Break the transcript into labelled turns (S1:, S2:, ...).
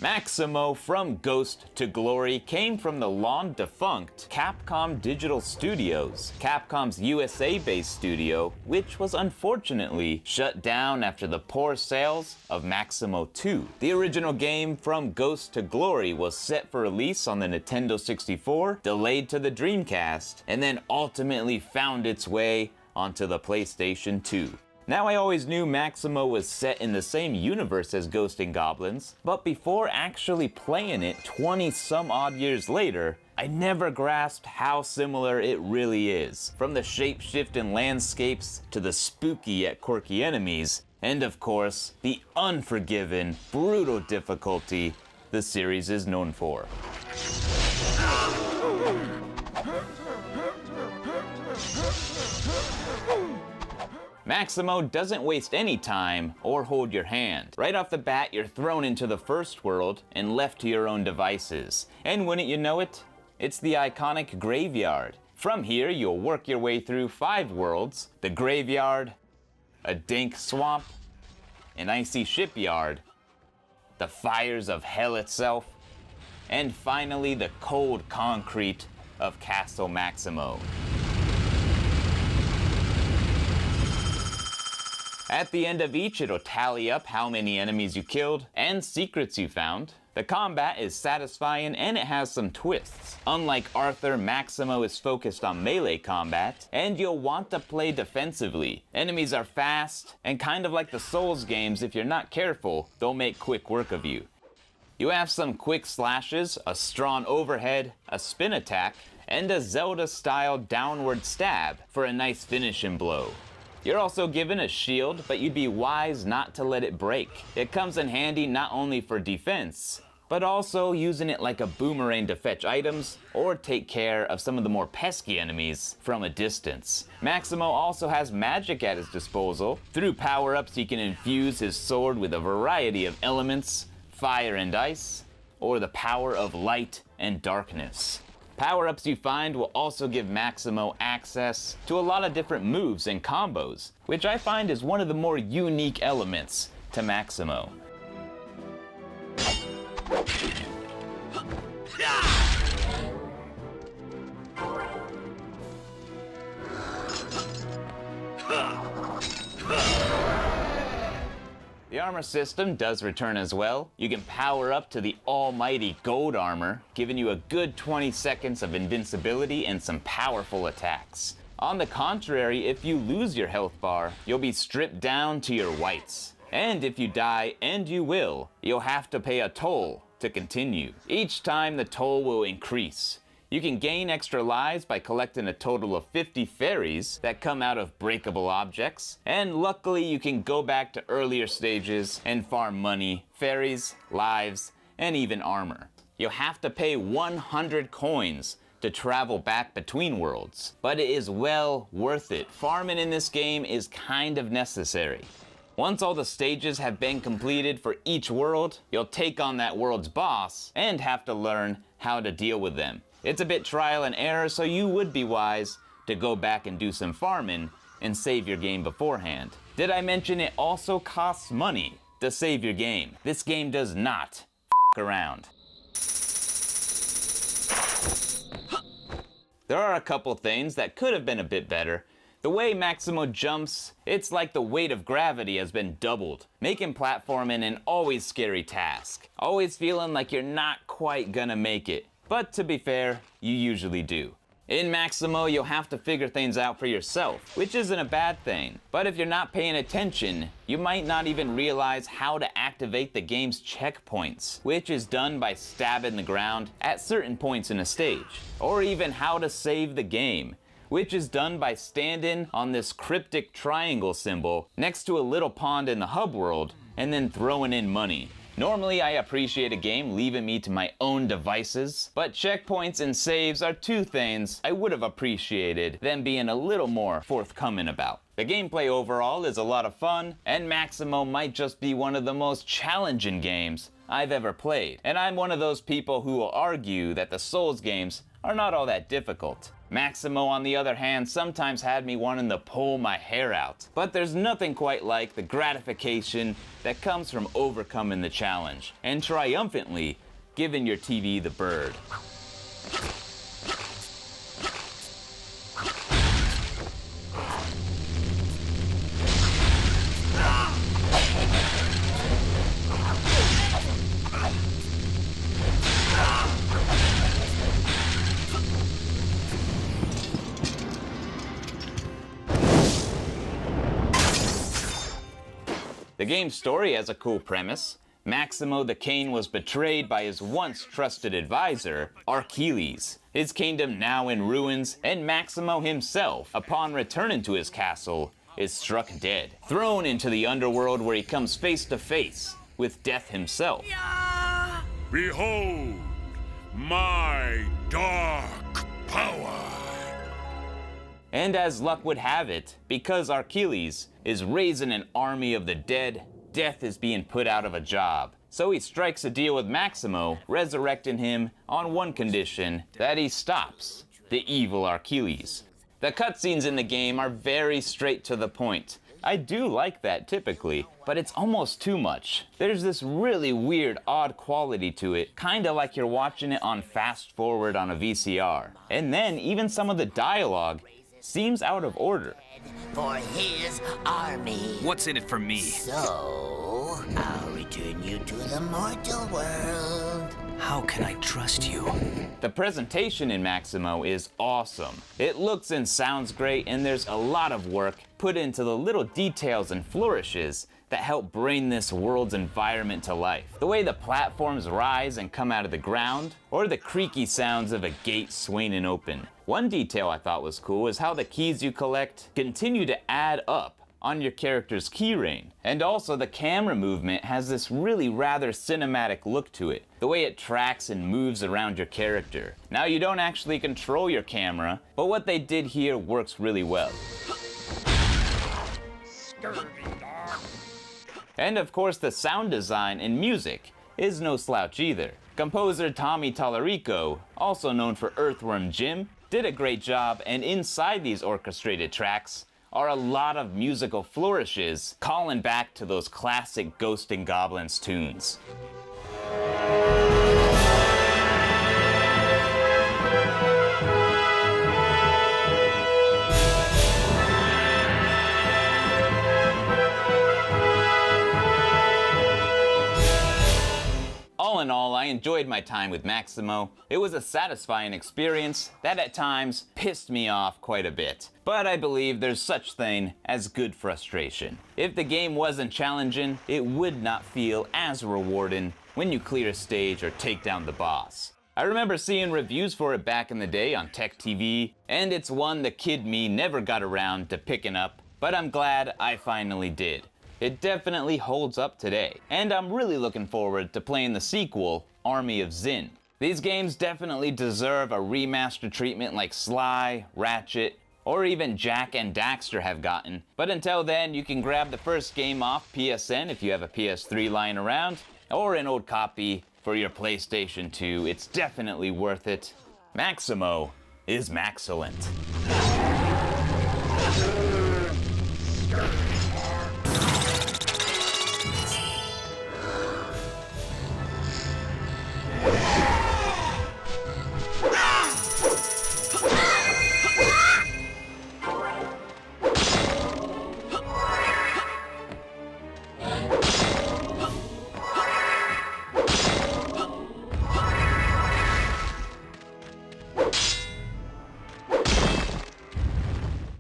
S1: Maximo from Ghost to Glory came from the long-defunct Capcom Digital Studios, Capcom's USA-based studio, which was unfortunately shut down after the poor sales of Maximo 2. The original game From Ghost to Glory was set for release on the Nintendo 64, delayed to the Dreamcast, and then ultimately found its way onto the PlayStation 2. Now, I always knew Maximo was set in the same universe as Ghost N Goblins, but before actually playing it 20 some odd years later, I never grasped how similar it really is. From the shape-shifting landscapes to the spooky yet quirky enemies, and of course, the unforgiving, brutal difficulty the series is known for. Maximo doesn't waste any time or hold your hand. Right off the bat, you're thrown into the first world and left to your own devices. And wouldn't you know it, it's the iconic graveyard. From here, you'll work your way through 5 worlds: the graveyard, a dank swamp, an icy shipyard, the fires of hell itself, and finally the cold concrete of Castle Maximo. At the end of each, it'll tally up how many enemies you killed and secrets you found. The combat is satisfying and it has some twists. Unlike Arthur, Maximo is focused on melee combat, and you'll want to play defensively. Enemies are fast, and kind of like the Souls games, if you're not careful, they'll make quick work of you. You have some quick slashes, a strong overhead, a spin attack, and a Zelda-style downward stab for a nice finishing blow. You're also given a shield, but you'd be wise not to let it break. It comes in handy not only for defense, but also using it like a boomerang to fetch items or take care of some of the more pesky enemies from a distance. Maximo also has magic at his disposal. Through power-ups, he can infuse his sword with a variety of elements, fire and ice, or the power of light and darkness. Power-ups you find will also give Maximo access to a lot of different moves and combos, which I find is one of the more unique elements to Maximo. The armor system does return as well. You can power up to the almighty gold armor, giving you a good 20 seconds of invincibility and some powerful attacks. On the contrary, if you lose your health bar, you'll be stripped down to your whites. And if you die, and you will, you'll have to pay a toll to continue. Each time the toll will increase. You can gain extra lives by collecting a total of 50 fairies that come out of breakable objects, and luckily you can go back to earlier stages and farm money, fairies, lives, and even armor. You'll have to pay 100 coins to travel back between worlds, but it is well worth it. Farming in this game is kind of necessary. Once all the stages have been completed for each world, you'll take on that world's boss and have to learn how to deal with them. It's a bit trial and error, so you would be wise to go back and do some farming and save your game beforehand. Did I mention it also costs money to save your game? This game does not f*** around. There are a couple things that could have been a bit better. The way Maximo jumps, it's like the weight of gravity has been doubled, making platforming an always scary task. Always feeling like you're not quite gonna make it. But to be fair, you usually do. In Maximo, you'll have to figure things out for yourself, which isn't a bad thing. But if you're not paying attention, you might not even realize how to activate the game's checkpoints, which is done by stabbing the ground at certain points in a stage. Or even how to save the game, which is done by standing on this cryptic triangle symbol next to a little pond in the hub world and then throwing in money. Normally, I appreciate a game leaving me to my own devices, but checkpoints and saves are two things I would have appreciated them being a little more forthcoming about. The gameplay overall is a lot of fun, and Maximo might just be one of the most challenging games I've ever played. And I'm one of those people who will argue that the Souls games are not all that difficult. Maximo, on the other hand, sometimes had me wanting to pull my hair out. But there's nothing quite like the gratification that comes from overcoming the challenge and triumphantly giving your TV the bird. The game's story has a cool premise. Maximo the Cain was betrayed by his once trusted advisor, Achilles. His kingdom now in ruins, and Maximo himself, upon returning to his castle, is struck dead. Thrown into the underworld where he comes face to face with death himself.
S2: Behold, my dark power.
S1: And as luck would have it, because Achilles is raising an army of the dead, Death is being put out of a job. So he strikes a deal with Maximo, resurrecting him on one condition, that he stops the evil Achilles. The cutscenes in the game are very straight to the point. I do like that typically, but it's almost too much. There's this really weird, odd quality to it, kinda like you're watching it on fast forward on a VCR. And then even some of the dialogue seems out of order.
S3: For his army.
S4: What's in it for me?
S3: So, I'll return you to the mortal world.
S4: How can I trust you?
S1: The presentation in Maximo is awesome. It looks and sounds great, and there's a lot of work put into the little details and flourishes that help bring this world's environment to life. The way the platforms rise and come out of the ground, or the creaky sounds of a gate swinging open. One detail I thought was cool is how the keys you collect continue to add up on your character's keyring. And also the camera movement has this really rather cinematic look to it, the way it tracks and moves around your character. Now you don't actually control your camera, but what they did here works really well. And of course the sound design and music is no slouch either. Composer Tommy Tallarico, also known for Earthworm Jim, did a great job, and inside these orchestrated tracks are a lot of musical flourishes calling back to those classic Ghost N Goblins tunes. All in all, I enjoyed my time with Maximo. It was a satisfying experience that at times pissed me off quite a bit. But I believe there's such thing as good frustration. If the game wasn't challenging, it would not feel as rewarding when you clear a stage or take down the boss. I remember seeing reviews for it back in the day on Tech TV, and it's one the kid me never got around to picking up, but I'm glad I finally did. It definitely holds up today, and I'm really looking forward to playing the sequel, Army of Zin. These games definitely deserve a remaster treatment like Sly, Ratchet, or even Jak and Daxter have gotten. But until then, you can grab the first game off PSN if you have a PS3 lying around, or an old copy for your PlayStation 2. It's definitely worth it. Maximo is Maxcellent.